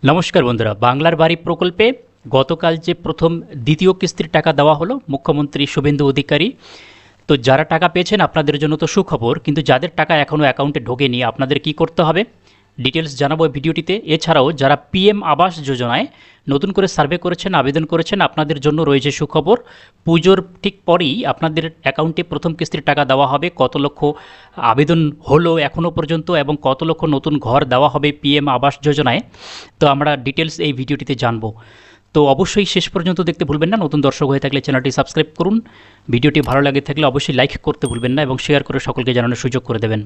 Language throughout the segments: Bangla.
নমস্কার বন্ধুরা, বাংলার বাড়ি প্রকল্পে গতকাল যে প্রথম দ্বিতীয় কিস্তির টাকা দেওয়া হলো মুখ্যমন্ত্রী শুভেন্দু অধিকারী। তো যারা টাকা পেয়েছেন আপনাদের জন্য তো সুখবর, কিন্তু যাদের টাকা এখনও অ্যাকাউন্টে ঢোকেনি আপনাদের কি করতে হবে ডিটেলস জানাবো ভিডিওটিতে। এছাড়াও যারা পিএম আবাস যোজনায় নতুন করে সার্ভে করেছেন, আবেদন করেছেন, আপনাদের জন্য রয়েছে সুখবর। পুজোর ঠিক পরেই আপনাদের অ্যাকাউন্টে প্রথম কিস্তির টাকা দেওয়া হবে। কত লক্ষ আবেদন হলো এখনও পর্যন্ত এবং কত লক্ষ নতুন ঘর দেওয়া হবে পিএম আবাস যোজনায়, তো আমরা ডিটেলস এই ভিডিওটিতে জানবো। তো অবশ্যই শেষ পর্যন্ত দেখতে ভুলবেন না। নতুন দর্শক হয়ে থাকলে চ্যানেলটি সাবস্ক্রাইব করুন। ভিডিওটি ভালো লাগে থাকলে অবশ্যই লাইক করতে ভুলবেন না এবং শেয়ার করে সকলকে জানানোর সুযোগ করে দেবেন।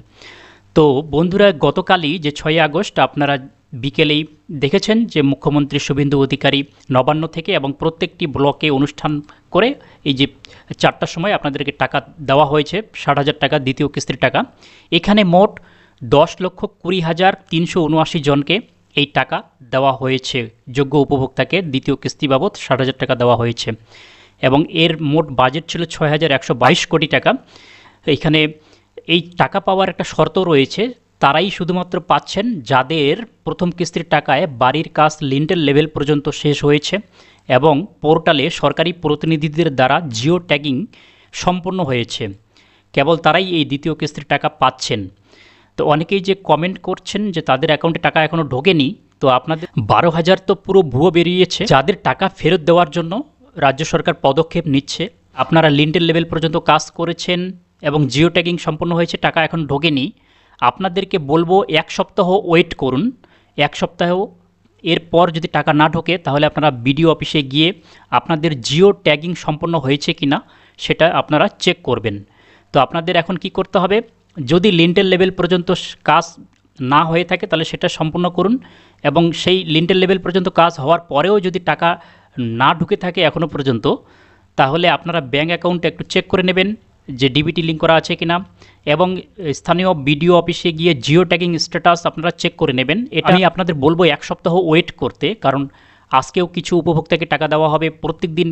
তো বন্ধুরা, গতকালই যে 6 আগস্ট আপনারা বিকেলেই দেখেছেন যে মুখ্যমন্ত্রী শুভেন্দু অধিকারী নবান্ন থেকে এবং প্রত্যেকটি ব্লকে অনুষ্ঠান করে এই যে 4টার সময় আপনাদেরকে টাকা দেওয়া হয়েছে 60,000 টাকা দ্বিতীয় কিস্তির টাকা। এখানে মোট 10,20,379 জনকে এই টাকা দেওয়া হয়েছে। যোগ্য উপভোক্তাকে দ্বিতীয় কিস্তি বাবদ 60,000 টাকা দেওয়া হয়েছে এবং এর মোট বাজেট ছিল 6,122 কোটি টাকা। এখানে এই টাকা পাওয়ার একটা শর্ত রয়েছে, তারাই শুধুমাত্র পাচ্ছেন যাদের প্রথম কিস্তির টাকায় বাড়ির কাজ লিন্টেল লেভেল পর্যন্ত শেষ হয়েছে এবং পোর্টালে সরকারি প্রতিনিধিদের দ্বারা জিও ট্যাগিং সম্পন্ন হয়েছে। কেবল তারাই এই দ্বিতীয় কিস্তির টাকা পাচ্ছেন। তো অনেকেই যে কমেন্ট করছেন যে তাদের অ্যাকাউন্টে টাকা এখনও ঢোকেনি, তো আপনাদের 12,000 তো পুরো ভুয়ো বেরিয়েছে। যাদের টাকা ফেরত দেওয়ার জন্য রাজ্য সরকার পদক্ষেপ নিচ্ছে, আপনারা লিন্টেল লেভেল পর্যন্ত কাজ করেছেন এবং জিও ট্যাগিং সম্পন্ন হয়েছে, টাকা এখন ঢোকেনি, আপনাদেরকে বলবো 1 সপ্তাহ ওয়েট করুন। 1 সপ্তাহ এরপর যদি টাকা না ঢোকে তাহলে আপনারা বিডিও অফিসে গিয়ে আপনাদের জিও ট্যাগিং সম্পন্ন হয়েছে কিনা সেটা আপনারা চেক করবেন। তো আপনাদের এখন কি করতে হবে, যদি লিন্টেল লেভেল পর্যন্ত কাজ না হয়ে থাকে তাহলে সেটা সম্পূর্ণ করুন এবং সেই লিন্টেল লেভেল পর্যন্ত কাজ হওয়ার পরেও যদি টাকা না ঢুকে থাকে এখনও পর্যন্ত, তাহলে আপনারা ব্যাঙ্ক অ্যাকাউন্টে একটু চেক করে নেবেন যে ডিবিটি লিঙ্ক করা আছে কিনা এবং স্থানীয় বিডিও অফিসে গিয়ে জিও ট্যাগিং স্ট্যাটাস আপনারা চেক করে নেবেন। এটা আমি আপনাদের বলবো 1 সপ্তাহ ওয়েট করতে, কারণ আজকেও কিছু উপভোক্তাকে টাকা দেওয়া হবে, প্রত্যেক দিন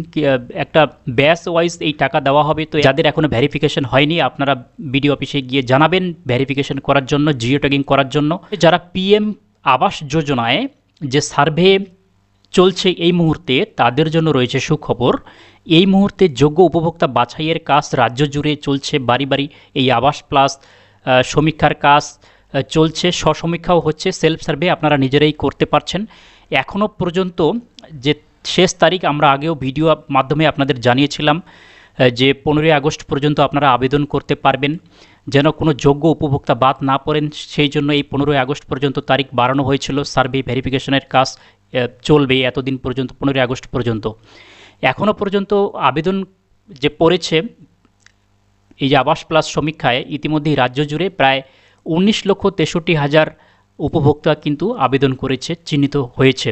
একটা ব্যাচ ওয়াইজ এই টাকা দেওয়া হবে। তো যাদের এখনও ভেরিফিকেশন হয়নি আপনারা বিডিও অফিসে গিয়ে জানাবেন ভেরিফিকেশন করার জন্য, জিও ট্যাগিং করার জন্য। যারা পিএম আবাস যোজনায় যে সার্ভে চলছে এই মুহূর্তে তাদের জন্য রয়েছে সুখবর। এই মুহূর্তে যোগ্য উপভোক্তা বাছাইয়ের কাজ রাজ্য জুড়ে চলছে। বাড়ি বাড়ি এই আবাস প্লাস সমীক্ষার কাজ চলছে, স্বসমীক্ষাও হচ্ছে, সেলফ সার্ভে আপনারা নিজেরাই করতে পারছেন। এখনও পর্যন্ত যে শেষ তারিখ আমরা আগেও ভিডিও মাধ্যমে আপনাদের জানিয়েছিলাম যে 15 আগস্ট পর্যন্ত আপনারা আবেদন করতে পারবেন, যেন কোনো যোগ্য উপভোক্তা বাদ না পড়েন সেই জন্য এই 15 আগস্ট পর্যন্ত তারিখ বাড়ানো হয়েছিল। সার্ভে ভেরিফিকেশনের কাজ চলবে এতদিন পর্যন্ত, 15 আগস্ট পর্যন্ত। এখনও পর্যন্ত আবেদন যে পড়েছে এই যে আবাস প্লাস সমীক্ষায়, ইতিমধ্যেই রাজ্য জুড়ে প্রায় 19,63,000 উপভোক্তা কিন্তু আবেদন করেছে, চিহ্নিত হয়েছে।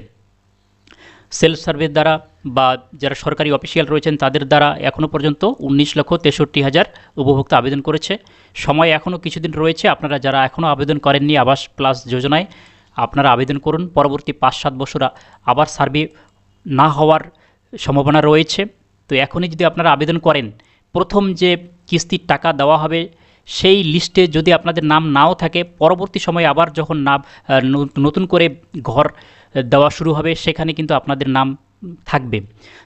সেলফ সার্ভের দ্বারা বা যারা সরকারি অফিসিয়াল রয়েছেন তাদের দ্বারা এখনও পর্যন্ত 19,63,000 উপভোক্তা আবেদন করেছে। সময় এখনও কিছুদিন রয়েছে, আপনারা যারা এখনও আবেদন করেননি আবাস প্লাস যোজনায় আপনারা আবেদন করুন। পরবর্তী 5-7 বছর আবার সার্ভে না হওয়ার সম্ভাবনা রয়েছে। তো এখনই যদি আপনারা আবেদন করেন, প্রথম যে কিস্তির টাকা দেওয়া হবে সেই লিস্টে যদি আপনাদের নাম নাও থাকে, পরবর্তী সময়ে আবার যখন নতুন করে ঘর দেওয়া শুরু হবে সেখানে কিন্তু আপনাদের নাম থাকবে।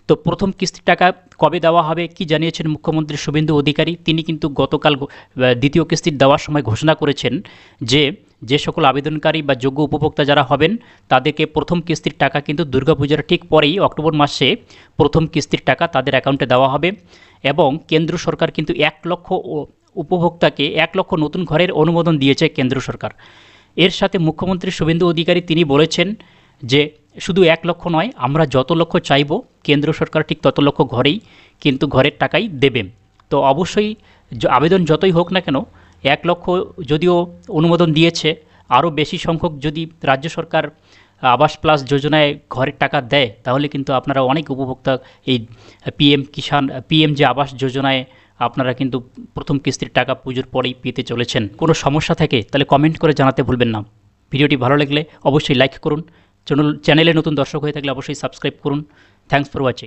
তো প্রথম কিস্তির টাকা কবে দেওয়া হবে কি জানিয়েছেন মুখ্যমন্ত্রী শুভেন্দু অধিকারী। তিনি কিন্তু গতকাল দ্বিতীয় কিস্তির দেওয়ার সময় ঘোষণা করেছেন যে সকল আবেদনকারী বা যোগ্য উপভোক্তা যারা হবেন তাদেরকে প্রথম কিস্তির টাকা কিন্তু দুর্গাপূজার ঠিক পরেই অক্টোবর মাসে প্রথম কিস্তির টাকা তাদের অ্যাকাউন্টে দেওয়া হবে। এবং কেন্দ্র সরকার কিন্তু 1 লক্ষ উপভোক্তাকে 1 লক্ষ নতুন ঘরের অনুমোদন দিয়েছে কেন্দ্র সরকার। এর সাথে মুখ্যমন্ত্রী শুভেন্দু অধিকারী তিনি বলেছেন যে শুধু 1 লক্ষ নয়, আমরা যত লক্ষ চাইব কেন্দ্র সরকার ঠিক তত লক্ষ ঘরেই কিন্তু ঘরের টাকাই দেবে। তো অবশ্যই আবেদন যতই হোক না কেন, 1 লক্ষ যদিও অনুমোদন দিয়েছে, আরও বেশি সংখ্যক যদি রাজ্য সরকার আবাস প্লাস যোজনায় ঘরের টাকা দেয় তাহলে কিন্তু আপনারা অনেক উপভোক্তা এই পিএম যে আবাস যোজনায় আপনারা কিন্তু প্রথম কিস্তির টাকা পুজোর পরেই পেতে চলেছেন। কোনো সমস্যা থাকে তাহলে কমেন্ট করে জানাতে ভুলবেন না। ভিডিওটি ভালো লাগলে অবশ্যই লাইক করুন, চ্যানেলে নতুন দর্শক হয়ে থাকলে অবশ্যই সাবস্ক্রাইব করুন। Thanks for watching.